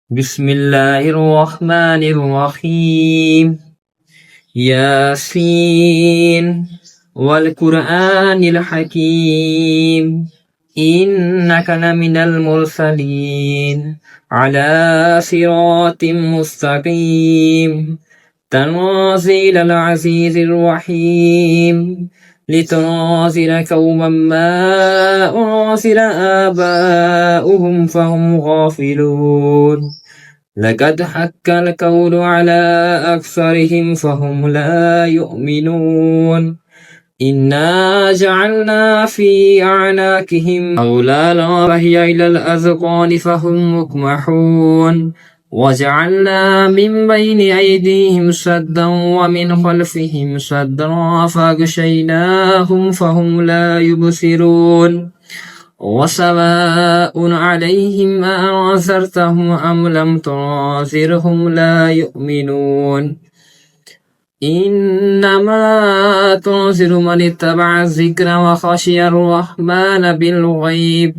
بسم الله الرحمن الرحيم ياسين والقرآن الحكيم إنك لمن المرسلين على صراط مستقيم تنزيل العزيز الرحيم لتنذر قوما ما أنذر آباؤهم فهم غافلون لقد حق القول على أكثرهم فهم لا يؤمنون إنا جعلنا في أعناقهم أغلالا فهي إلى الأذقان فهم مقمحون وجعلنا من بين أيديهم سدا ومن خلفهم سدا فأغشيناهم فهم لا يبصرون وسواء عليهم أنذرتهم أم لم تنذرهم لا يؤمنون إنما تنذر من اتبع الذكر وخشي الرحمن بالغيب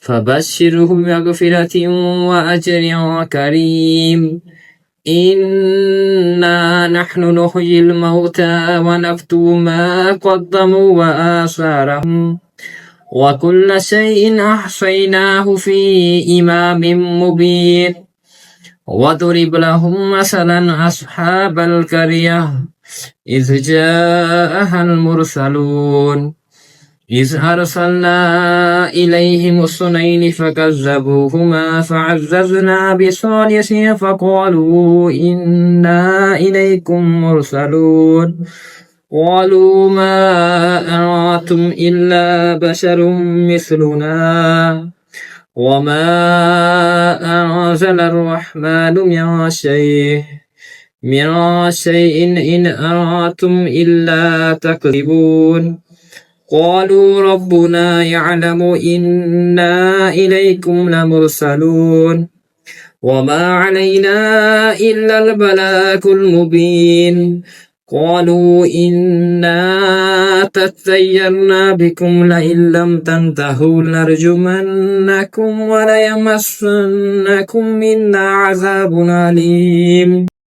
فبشره بمغفرة وأجر كريم إنا نحن نحيي الموتى ونكتب ما قدموا وآثارهم وكل شيء أحصيناه في إمام مبين واضرب لهم مثلا أصحاب القرية إذ جاءها المرسلون إذ أرسلنا إليهم اثنين فكذبوهما فعززنا بثالث فقالوا إنا إليكم مرسلون قالوا ما أنتم إلا بشر مثلنا وما أنزل الرحمن من شيء إن أنتم إلا تكذبون قالوا ربنا يعلم إنا إليكم لمرسلون وما علينا إلا البلاغ المبين قالوا إنا تطيرنا بكم لئن لم تنتهوا لنرجمنكم وليمسنكم منا عذاب أليم